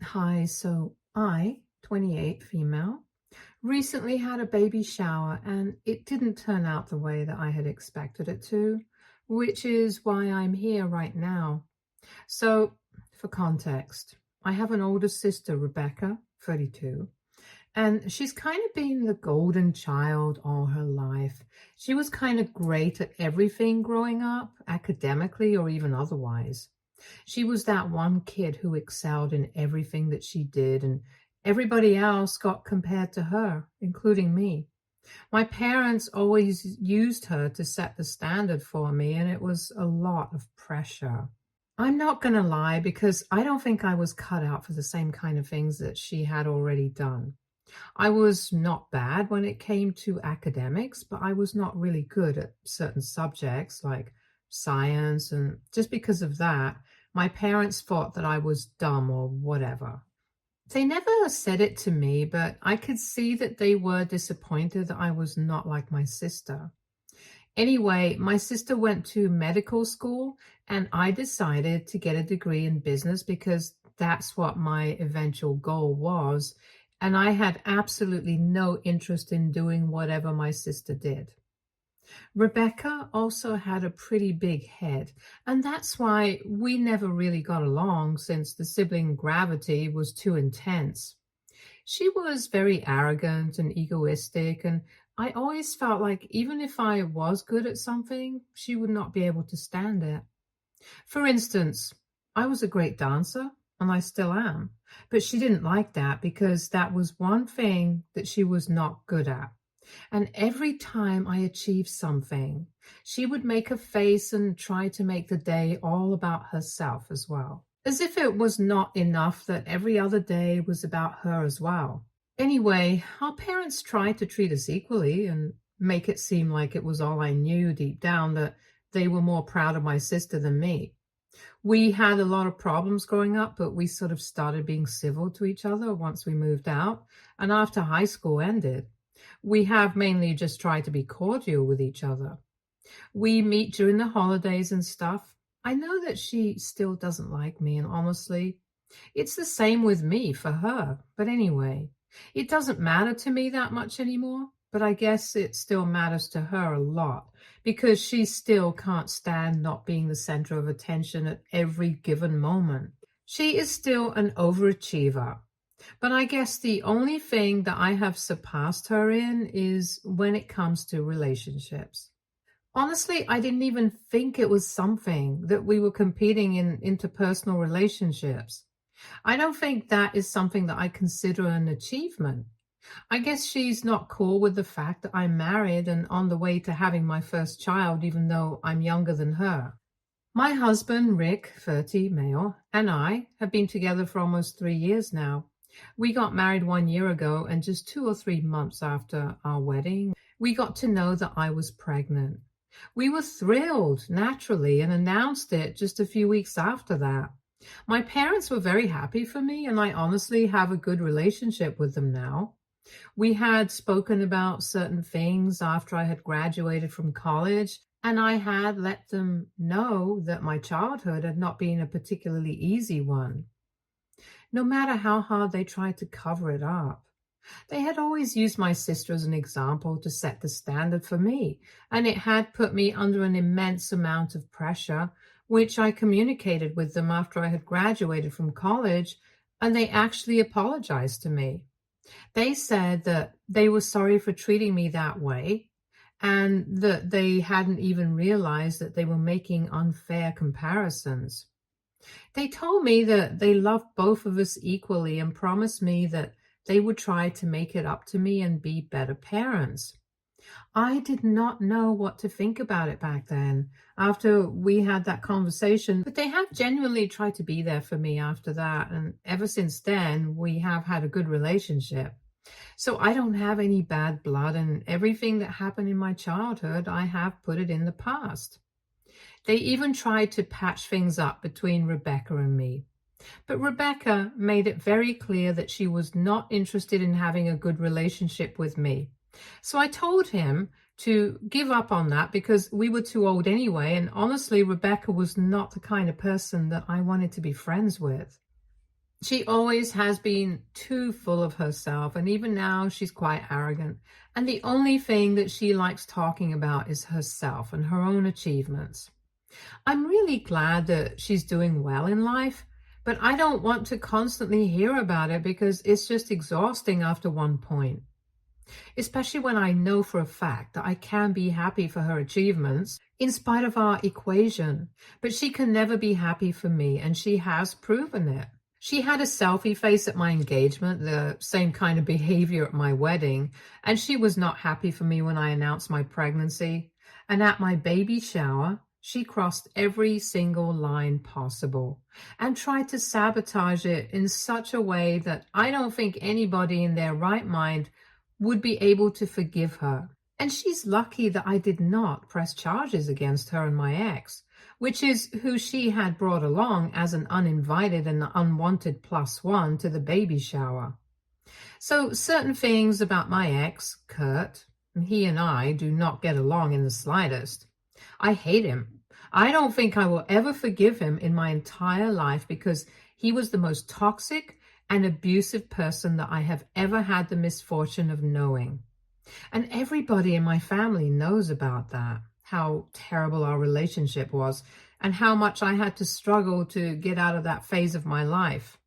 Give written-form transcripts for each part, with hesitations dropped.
Hi, so I, 28 female, recently had a baby shower and it didn't turn out the way that I had expected it to, which is why I'm here right now. So, for context, I have an older sister, Rebecca, 32, and she's kind of been the golden child all her life. She was kind of great at everything growing up, academically or even otherwise. She was that one kid who excelled in everything that she did, and everybody else got compared to her, including me. My parents always used her to set the standard for me, and it was a lot of pressure. I'm not going to lie because I don't think I was cut out for the same kind of things that she had already done. I was not bad when it came to academics, but I was not really good at certain subjects like science. And just because of that, my parents thought that I was dumb or whatever. They never said it to me, but I could see that they were disappointed that I was not like my sister. Anyway, my sister went to medical school and I decided to get a degree in business because that's what my eventual goal was. And I had absolutely no interest in doing whatever my sister did. Rebecca also had a pretty big head, and that's why we never really got along since the sibling gravity was too intense. She was very arrogant and egoistic, and I always felt like even if I was good at something, she would not be able to stand it. For instance, I was a great dancer, and I still am, but she didn't like that because that was one thing that she was not good at. And every time I achieved something, she would make a face and try to make the day all about herself as well, as if it was not enough that every other day was about her as well. Anyway, our parents tried to treat us equally and make it seem like it was all I knew deep down, that they were more proud of my sister than me. We had a lot of problems growing up, but we sort of started being civil to each other once we moved out and after high school ended. We have mainly just tried to be cordial with each other. We meet during the holidays and stuff. I know that she still doesn't like me, and honestly, it's the same with me for her. But anyway, it doesn't matter to me that much anymore, but I guess it still matters to her a lot because she still can't stand not being the center of attention at every given moment. She is still an overachiever, but I guess the only thing that I have surpassed her in is when it comes to relationships. Honestly, I didn't even think it was something that we were competing in interpersonal relationships. I don't think that is something that I consider an achievement. I guess she's not cool with the fact that I'm married and on the way to having my first child, even though I'm younger than her. My husband, Rick, 30, male, and I have been together for almost 3 years now. We got married 1 year ago, and just 2 or 3 months after our wedding, we got to know that I was pregnant. We were thrilled, naturally, and announced it just a few weeks after that. My parents were very happy for me, and I honestly have a good relationship with them now. We had spoken about certain things after I had graduated from college, and I had let them know that my childhood had not been a particularly easy one. No matter how hard they tried to cover it up, they had always used my sister as an example to set the standard for me, and it had put me under an immense amount of pressure, which I communicated with them after I had graduated from college, and they actually apologized to me. They said that they were sorry for treating me that way and that they hadn't even realized that they were making unfair comparisons. They told me that they loved both of us equally and promised me that they would try to make it up to me and be better parents. I did not know what to think about it back then after we had that conversation, but they have genuinely tried to be there for me after that. And ever since then, we have had a good relationship. So I don't have any bad blood, and everything that happened in my childhood, I have put it in the past. They even tried to patch things up between Rebecca and me. But Rebecca made it very clear that she was not interested in having a good relationship with me. So I told him to give up on that because we were too old anyway, and honestly, Rebecca was not the kind of person that I wanted to be friends with. She always has been too full of herself, and even now she's quite arrogant. And the only thing that she likes talking about is herself and her own achievements. I'm really glad that she's doing well in life, but I don't want to constantly hear about it because it's just exhausting after one point. Especially when I know for a fact that I can be happy for her achievements in spite of our equation, but she can never be happy for me, and she has proven it. She had a selfie face at my engagement, the same kind of behavior at my wedding, and she was not happy for me when I announced my pregnancy. And at my baby shower, she crossed every single line possible and tried to sabotage it in such a way that I don't think anybody in their right mind would be able to forgive her. And she's lucky that I did not press charges against her and my ex, which is who she had brought along as an uninvited and unwanted plus one to the baby shower. So certain things about my ex, Kurt, he and I do not get along in the slightest. I hate him. I don't think I will ever forgive him in my entire life because he was the most toxic and abusive person that I have ever had the misfortune of knowing. And everybody in my family knows about that, how terrible our relationship was, and how much I had to struggle to get out of that phase of my life.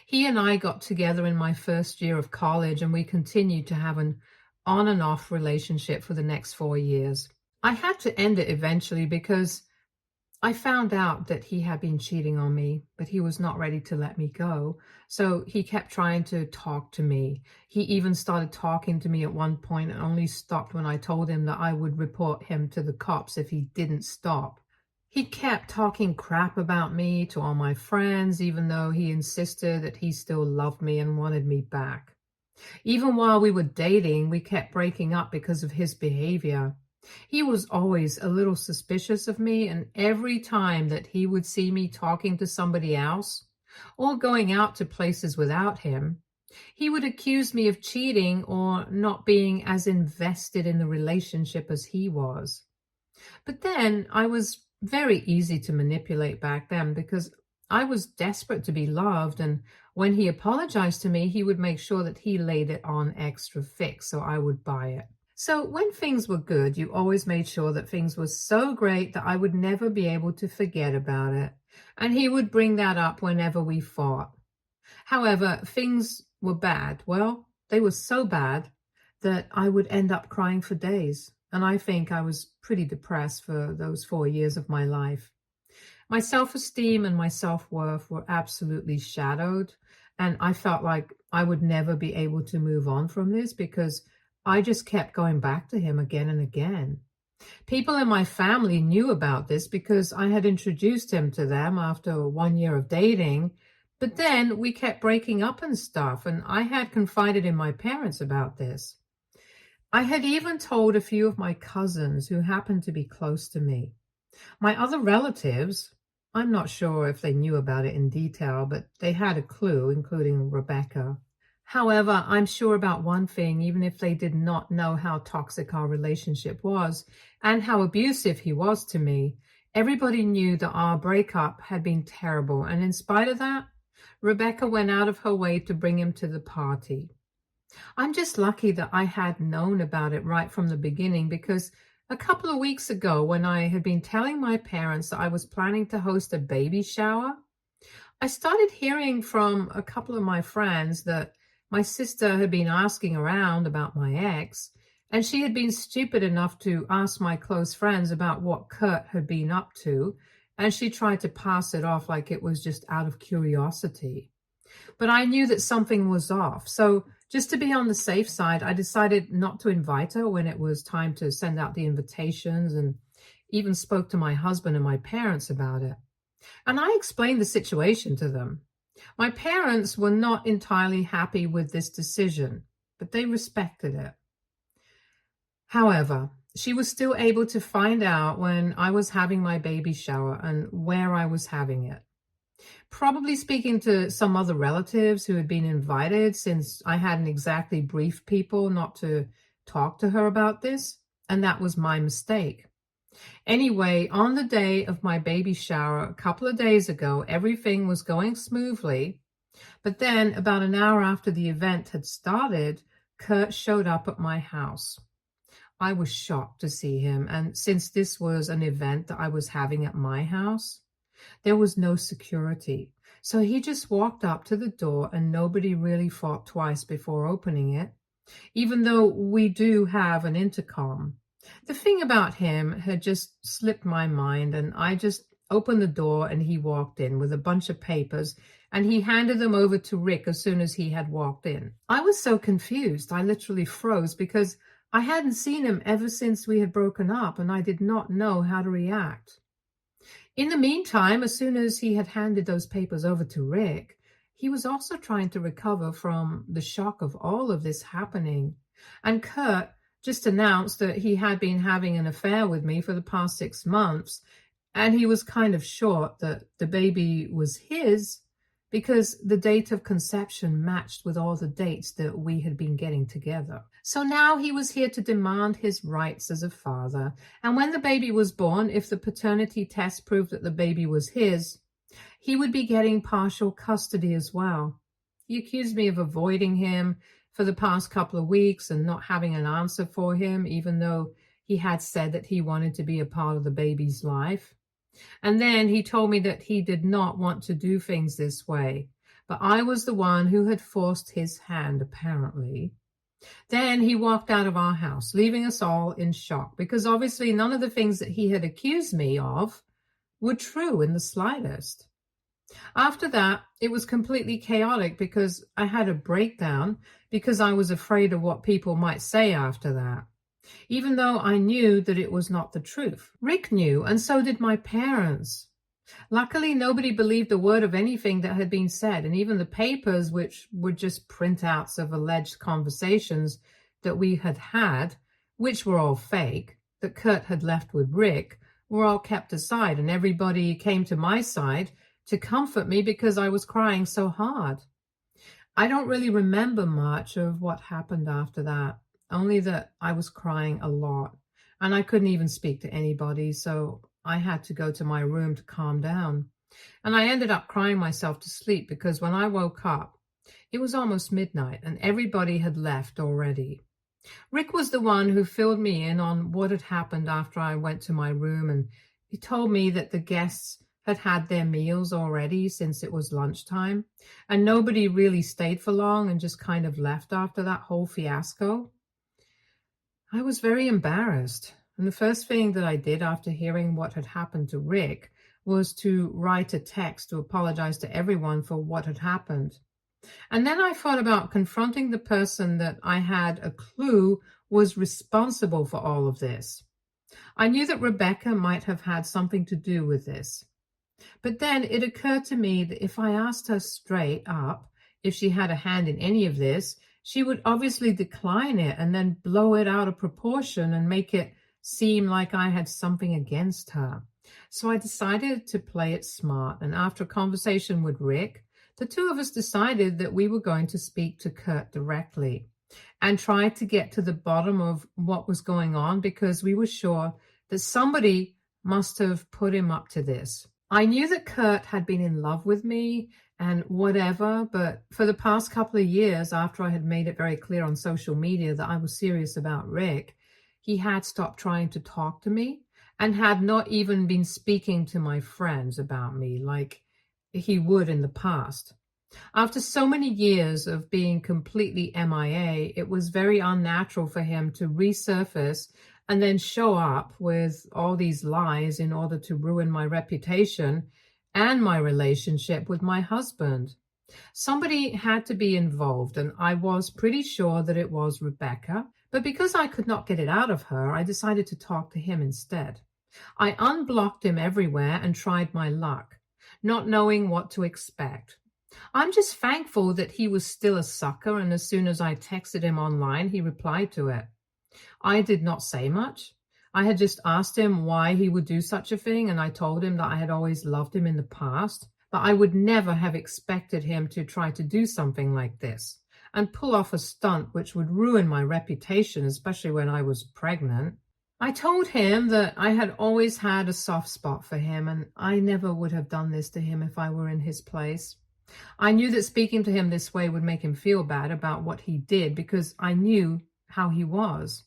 He and I got together in my first year of college, and we continued to have an on and off relationship for the next 4 years. I had to end it eventually because I found out that he had been cheating on me, but he was not ready to let me go. So he kept trying to talk to me. He even started talking to me at one point and only stopped when I told him that I would report him to the cops if he didn't stop. He kept talking crap about me to all my friends, even though he insisted that he still loved me and wanted me back. Even while we were dating, we kept breaking up because of his behavior. He was always a little suspicious of me, and every time that he would see me talking to somebody else or going out to places without him, he would accuse me of cheating or not being as invested in the relationship as he was. But then I was very easy to manipulate back then because I was desperate to be loved, and when he apologized to me, he would make sure that he laid it on extra thick so I would buy it. So when things were good, you always made sure that things were so great that I would never be able to forget about it. And he would bring that up whenever we fought. However, things were bad. Well, they were so bad that I would end up crying for days. And I think I was pretty depressed for those 4 years of my life. My self-esteem and my self-worth were absolutely shadowed. And I felt like I would never be able to move on from this because I just kept going back to him again and again. People in my family knew about this because I had introduced him to them after 1 year of dating, but then we kept breaking up and stuff, and I had confided in my parents about this. I had even told a few of my cousins who happened to be close to me. My other relatives, I'm not sure if they knew about it in detail, but they had a clue, including Rebecca. However, I'm sure about one thing, even if they did not know how toxic our relationship was and how abusive he was to me, everybody knew that our breakup had been terrible. And in spite of that, Rebecca went out of her way to bring him to the party. I'm just lucky that I had known about it right from the beginning because a couple of weeks ago, when I had been telling my parents that I was planning to host a baby shower, I started hearing from a couple of my friends that my sister had been asking around about my ex, and she had been stupid enough to ask my close friends about what Kurt had been up to, and she tried to pass it off like it was just out of curiosity. But I knew that something was off, so just to be on the safe side, I decided not to invite her when it was time to send out the invitations, and even spoke to my husband and my parents about it. And I explained the situation to them. My parents were not entirely happy with this decision, but they respected it. However, she was still able to find out when I was having my baby shower and where I was having it. Probably speaking to some other relatives who had been invited, since I hadn't exactly briefed people not to talk to her about this, and that was my mistake. Anyway, on the day of my baby shower, a couple of days ago, everything was going smoothly, But then, about an hour after the event had started, Kurt showed up at my house. I was shocked to see him, and since this was an event that I was having at my house, there was no security. So he just walked up to the door, and nobody really thought twice before opening it, even though we do have an intercom. The thing about him had just slipped my mind, and I just opened the door and he walked in with a bunch of papers, and he handed them over to Rick as soon as he had walked in. I was so confused, I literally froze because I hadn't seen him ever since we had broken up, and I did not know how to react. In the meantime, as soon as he had handed those papers over to Rick, he was also trying to recover from the shock of all of this happening. And Kurt just announced that he had been having an affair with me for the past 6 months, and he was kind of short that the baby was his because the date of conception matched with all the dates that we had been getting together. So now he was here to demand his rights as a father. And when the baby was born, if the paternity test proved that the baby was his, he would be getting partial custody as well. He accused me of avoiding him for the past couple of weeks and not having an answer for him, even though he had said that he wanted to be a part of the baby's life. And then he told me that he did not want to do things this way, but I was the one who had forced his hand, apparently. Then he walked out of our house, leaving us all in shock, because obviously none of the things that he had accused me of were true in the slightest. After that, it was completely chaotic because I had a breakdown because I was afraid of what people might say after that, even though I knew that it was not the truth. Rick knew, and so did my parents. Luckily, nobody believed a word of anything that had been said, and even the papers, which were just printouts of alleged conversations that we had had, which were all fake, that Kurt had left with Rick, were all kept aside, and everybody came to my side to comfort me because I was crying so hard. I don't really remember much of what happened after that, only that I was crying a lot, and I couldn't even speak to anybody, so I had to go to my room to calm down. And I ended up crying myself to sleep because when I woke up, it was almost midnight and everybody had left already. Rick was the one who filled me in on what had happened after I went to my room, and he told me that the guests had had their meals already since it was lunchtime, and nobody really stayed for long and just kind of left after that whole fiasco. I was very embarrassed, and the first thing that I did after hearing what had happened to Rick was to write a text to apologize to everyone for what had happened. And then I thought about confronting the person that I had a clue was responsible for all of this. I knew that Rebecca might have had something to do with this. But then it occurred to me that if I asked her straight up if she had a hand in any of this, she would obviously decline it and then blow it out of proportion and make it seem like I had something against her. So I decided to play it smart, and after a conversation with Rick, the two of us decided that we were going to speak to Kurt directly and try to get to the bottom of what was going on, because we were sure that somebody must have put him up to this. I knew that Kurt had been in love with me and whatever, but for the past couple of years, after I had made it very clear on social media that I was serious about Rick, he had stopped trying to talk to me and had not even been speaking to my friends about me like he would in the past. After so many years of being completely MIA, it was very unnatural for him to resurface and then show up with all these lies in order to ruin my reputation and my relationship with my husband. Somebody had to be involved, and I was pretty sure that it was Rebecca. But because I could not get it out of her, I decided to talk to him instead. I unblocked him everywhere and tried my luck, not knowing what to expect. I'm just thankful that he was still a sucker, and as soon as I texted him online, he replied to it. I did not say much. I had just asked him why he would do such a thing, and I told him that I had always loved him in the past, but I would never have expected him to try to do something like this and pull off a stunt which would ruin my reputation, especially when I was pregnant. I told him that I had always had a soft spot for him, and I never would have done this to him if I were in his place. I knew that speaking to him this way would make him feel bad about what he did because I knew how he was.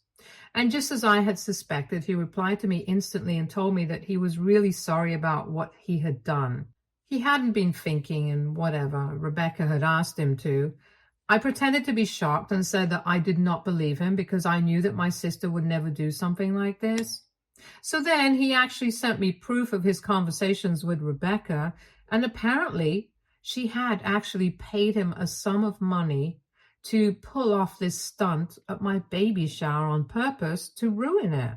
And just as I had suspected, he replied to me instantly and told me that he was really sorry about what he had done. He hadn't been thinking and whatever Rebecca had asked him to. I pretended to be shocked and said that I did not believe him because I knew that my sister would never do something like this. So then he actually sent me proof of his conversations with Rebecca, and apparently she had actually paid him a sum of money to pull off this stunt at my baby shower on purpose to ruin it.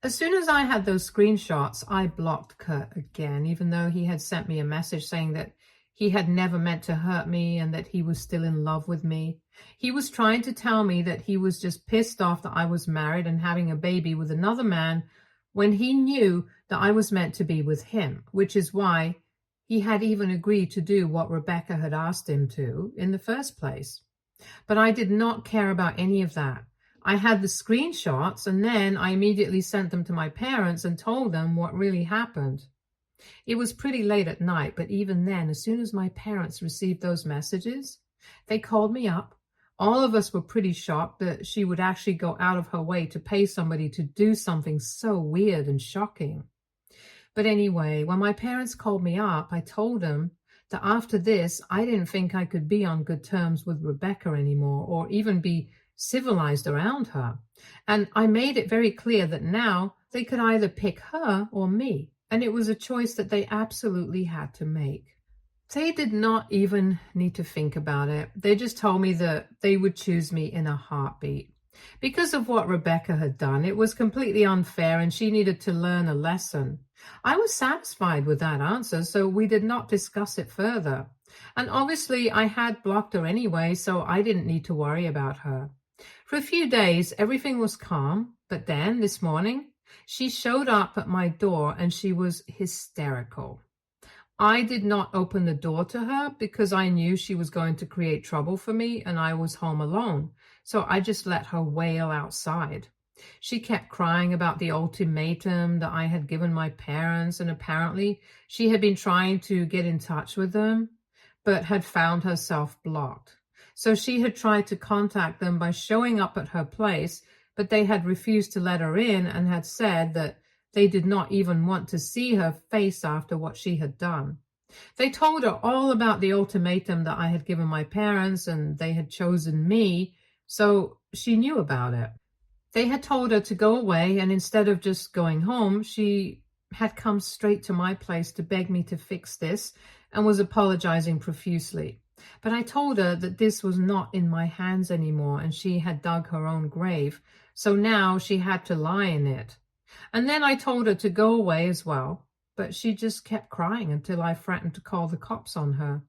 As soon as I had those screenshots, I blocked Kurt again, even though he had sent me a message saying that he had never meant to hurt me and that he was still in love with me. He was trying to tell me that he was just pissed off that I was married and having a baby with another man when he knew that I was meant to be with him, which is why he had even agreed to do what Rebecca had asked him to in the first place. But I did not care about any of that. I had the screenshots and then I immediately sent them to my parents and told them what really happened. It was pretty late at night, but even then, as soon as my parents received those messages, they called me up. All of us were pretty shocked that she would actually go out of her way to pay somebody to do something so weird and shocking. But anyway, when my parents called me up, I told them that after this, I didn't think I could be on good terms with Rebecca anymore or even be civilized around her. And I made it very clear that now they could either pick her or me. And it was a choice that they absolutely had to make. They did not even need to think about it. They just told me that they would choose me in a heartbeat. Because of what Rebecca had done, it was completely unfair and she needed to learn a lesson. I was satisfied with that answer, so we did not discuss it further. And obviously, I had blocked her anyway, so I didn't need to worry about her. For a few days, everything was calm, but then this morning, she showed up at my door and she was hysterical. I did not open the door to her because I knew she was going to create trouble for me and I was home alone. So I just let her wail outside. She kept crying about the ultimatum that I had given my parents, and apparently she had been trying to get in touch with them, but had found herself blocked. So she had tried to contact them by showing up at her place, but they had refused to let her in and had said that they did not even want to see her face after what she had done. They told her all about the ultimatum that I had given my parents and they had chosen me, so she knew about it. They had told her to go away, and instead of just going home, she had come straight to my place to beg me to fix this and was apologizing profusely. But I told her that this was not in my hands anymore and she had dug her own grave, so now she had to lie in it. And then I told her to go away as well, but she just kept crying until I threatened to call the cops on her.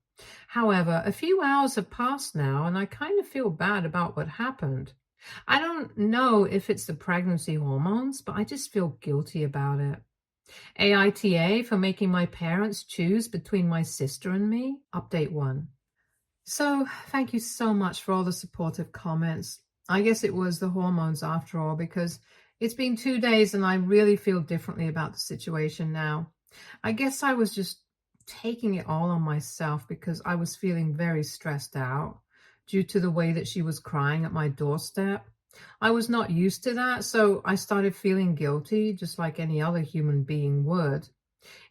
However, a few hours have passed now and I kind of feel bad about what happened. I don't know if it's the pregnancy hormones, but I just feel guilty about it. AITA for making my parents choose between my sister and me. Update 1. So thank you so much for all the supportive comments. I guess it was the hormones after all, because it's been 2 days and I really feel differently about the situation now. I guess I was just taking it all on myself because I was feeling very stressed out due to the way that she was crying at my doorstep. I was not used to that, so I started feeling guilty, just like any other human being would.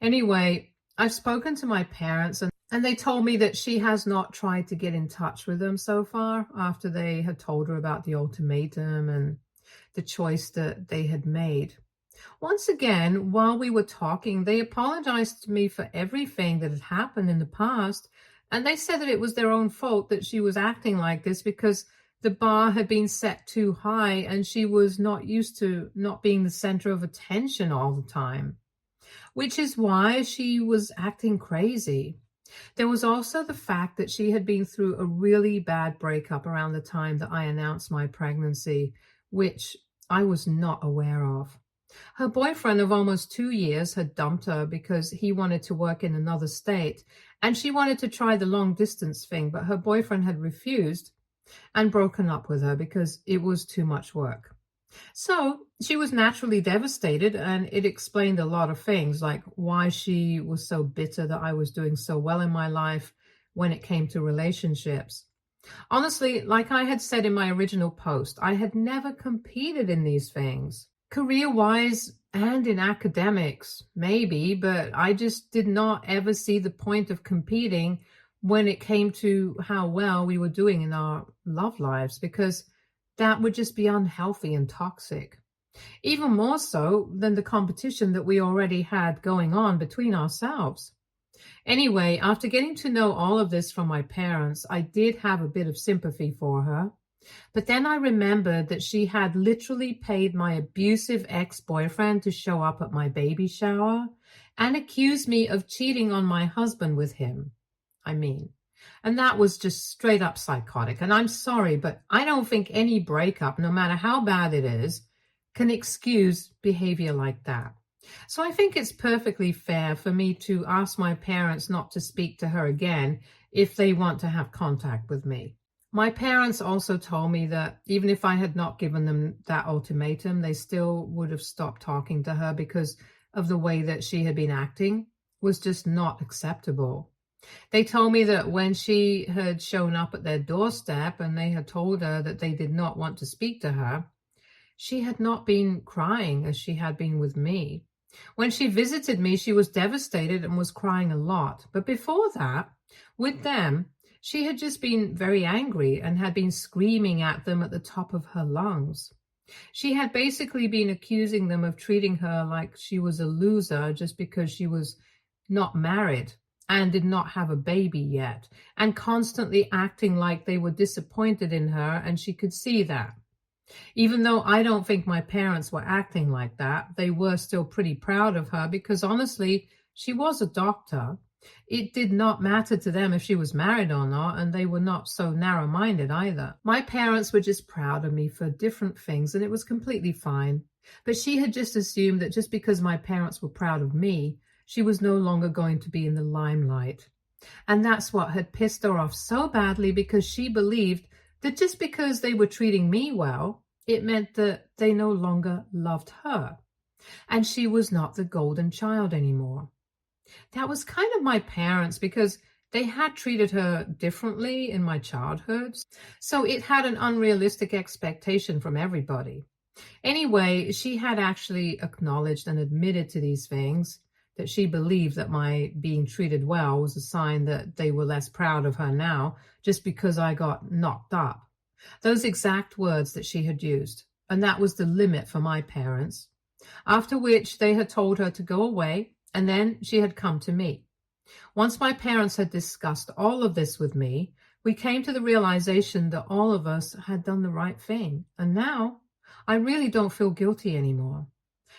Anyway, I've spoken to my parents and they told me that she has not tried to get in touch with them so far after they had told her about the ultimatum and the choice that they had made. Once again, while we were talking, they apologized to me for everything that had happened in the past, and they said that it was their own fault that she was acting like this because the bar had been set too high and she was not used to not being the center of attention all the time, which is why she was acting crazy. There was also the fact that she had been through a really bad breakup around the time that I announced my pregnancy, which I was not aware of. Her boyfriend of almost 2 years had dumped her because he wanted to work in another state, and she wanted to try the long distance thing, but her boyfriend had refused and broken up with her because it was too much work. So she was naturally devastated, and it explained a lot of things, like why she was so bitter that I was doing so well in my life when it came to relationships. Honestly, like I had said in my original post, I had never competed in these things. Career-wise and in academics, maybe, but I just did not ever see the point of competing when it came to how well we were doing in our love lives, because that would just be unhealthy and toxic. Even more so than the competition that we already had going on between ourselves. Anyway, after getting to know all of this from my parents, I did have a bit of sympathy for her. But then I remembered that she had literally paid my abusive ex-boyfriend to show up at my baby shower and accused me of cheating on my husband with him. And that was just straight up psychotic. And I'm sorry, but I don't think any breakup, no matter how bad it is, can excuse behavior like that. So I think it's perfectly fair for me to ask my parents not to speak to her again if they want to have contact with me. My parents also told me that even if I had not given them that ultimatum, they still would have stopped talking to her because of the way that she had been acting was just not acceptable. They told me that when she had shown up at their doorstep and they had told her that they did not want to speak to her, she had not been crying as she had been with me. When she visited me, she was devastated and was crying a lot. But before that, with them, she had just been very angry and had been screaming at them at the top of her lungs. She had basically been accusing them of treating her like she was a loser just because she was not married and did not have a baby yet, and constantly acting like they were disappointed in her, and she could see that. Even though I don't think my parents were acting like that, they were still pretty proud of her because honestly, she was a doctor. It did not matter to them if she was married or not, and they were not so narrow-minded either. My parents were just proud of me for different things, and it was completely fine. But she had just assumed that just because my parents were proud of me, she was no longer going to be in the limelight. And that's what had pissed her off so badly, because she believed that just because they were treating me well, it meant that they no longer loved her, and she was not the golden child anymore. That was kind of my parents, because they had treated her differently in my childhood, so it had an unrealistic expectation from everybody. Anyway, she had actually acknowledged and admitted to these things, that she believed that my being treated well was a sign that they were less proud of her now just because I got knocked up. Those exact words that she had used, and that was the limit for my parents. After which they had told her to go away, and then she had come to me. Once my parents had discussed all of this with me, we came to the realization that all of us had done the right thing, and now I really don't feel guilty anymore.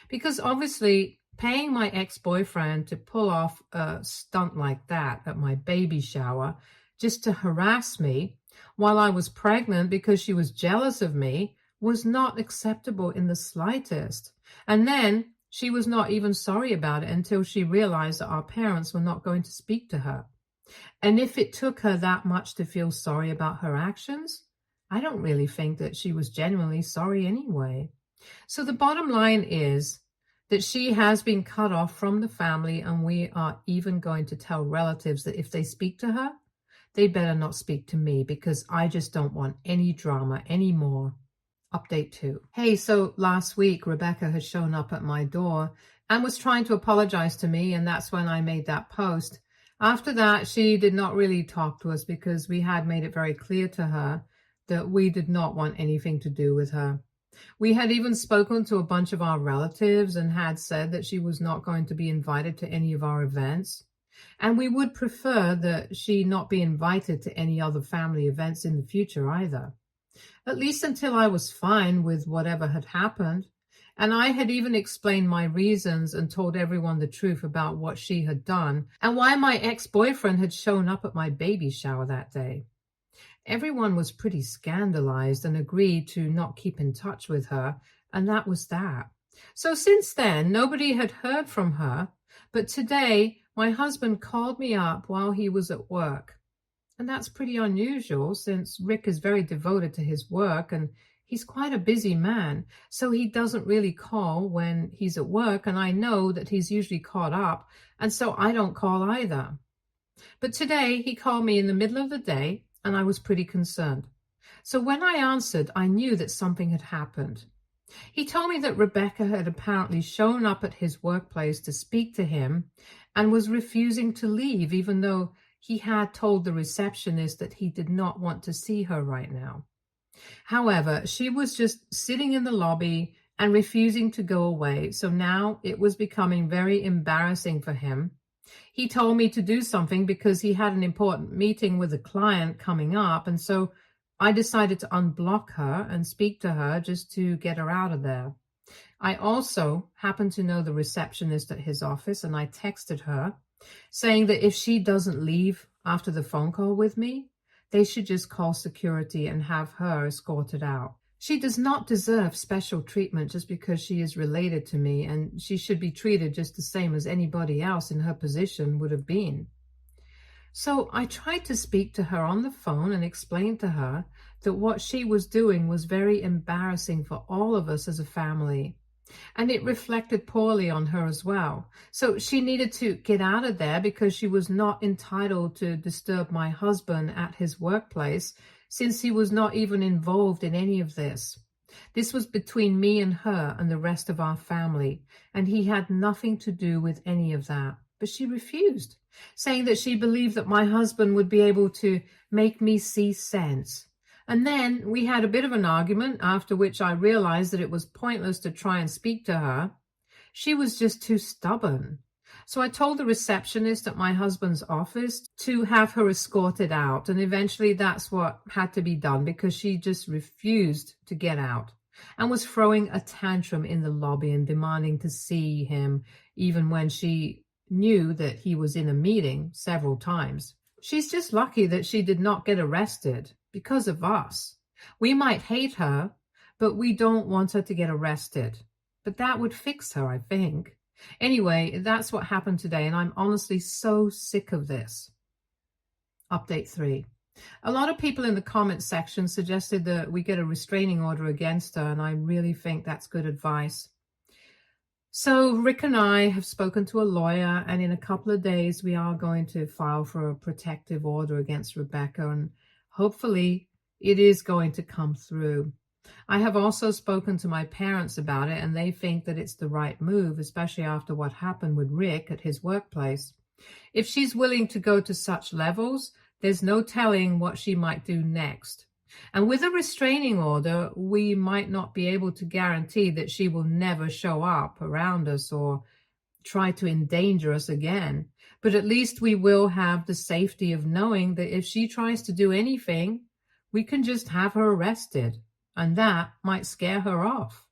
Because obviously, paying my ex-boyfriend to pull off a stunt like that at my baby shower just to harass me while I was pregnant because she was jealous of me was not acceptable in the slightest. And then she was not even sorry about it until she realized that our parents were not going to speak to her. And if it took her that much to feel sorry about her actions, I don't really think that she was genuinely sorry anyway. So the bottom line is that she has been cut off from the family, and we are even going to tell relatives that if they speak to her, they better not speak to me, because I just don't want any drama anymore. Update 2. Hey, so last week, Rebecca has shown up at my door and was trying to apologize to me, and that's when I made that post. After that, she did not really talk to us because we had made it very clear to her that we did not want anything to do with her. We had even spoken to a bunch of our relatives and had said that she was not going to be invited to any of our events. And we would prefer that she not be invited to any other family events in the future either. At least until I was fine with whatever had happened. And I had even explained my reasons and told everyone the truth about what she had done and why my ex-boyfriend had shown up at my baby shower that day. Everyone was pretty scandalized and agreed to not keep in touch with her, and that was that. So since then, nobody had heard from her, but today my husband called me up while he was at work. And that's pretty unusual since Rick is very devoted to his work and he's quite a busy man, so he doesn't really call when he's at work, and I know that he's usually caught up, and so I don't call either. But today he called me in the middle of the day and I was pretty concerned. So when I answered, I knew that something had happened. He told me that Rebecca had apparently shown up at his workplace to speak to him and was refusing to leave, even though he had told the receptionist that he did not want to see her right now. However, she was just sitting in the lobby and refusing to go away, so now it was becoming very embarrassing for him. He told me to do something because he had an important meeting with a client coming up, and so I decided to unblock her and speak to her just to get her out of there. I also happen to know the receptionist at his office, and I texted her saying that if she doesn't leave after the phone call with me, they should just call security and have her escorted out. She does not deserve special treatment just because she is related to me, and she should be treated just the same as anybody else in her position would have been. So I tried to speak to her on the phone and explain to her that what she was doing was very embarrassing for all of us as a family. And it reflected poorly on her as well. So she needed to get out of there because she was not entitled to disturb my husband at his workplace, since he was not even involved in any of this. This was between me and her and the rest of our family, and he had nothing to do with any of that. But she refused, saying that she believed that my husband would be able to make me see sense. And then we had a bit of an argument, after which I realized that it was pointless to try and speak to her. She was just too stubborn. So I told the receptionist at my husband's office to have her escorted out, and eventually that's what had to be done because she just refused to get out and was throwing a tantrum in the lobby and demanding to see him, even when she knew that he was in a meeting several times. She's just lucky that she did not get arrested because of us. We might hate her, but we don't want her to get arrested. But that would fix her, I think. Anyway, that's what happened today, and I'm honestly so sick of this. Update 3. A lot of people in the comments section suggested that we get a restraining order against her, and I really think that's good advice. So Rick and I have spoken to a lawyer, and in a couple of days we are going to file for a protective order against Rebecca, and hopefully it is going to come through. I have also spoken to my parents about it, and they think that it's the right move, especially after what happened with Rick at his workplace. If she's willing to go to such levels, there's no telling what she might do next. And with a restraining order, we might not be able to guarantee that she will never show up around us or try to endanger us again. But at least we will have the safety of knowing that if she tries to do anything, we can just have her arrested, and that might scare her off.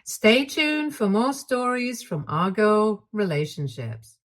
Stay tuned for more stories from Argo Relationships.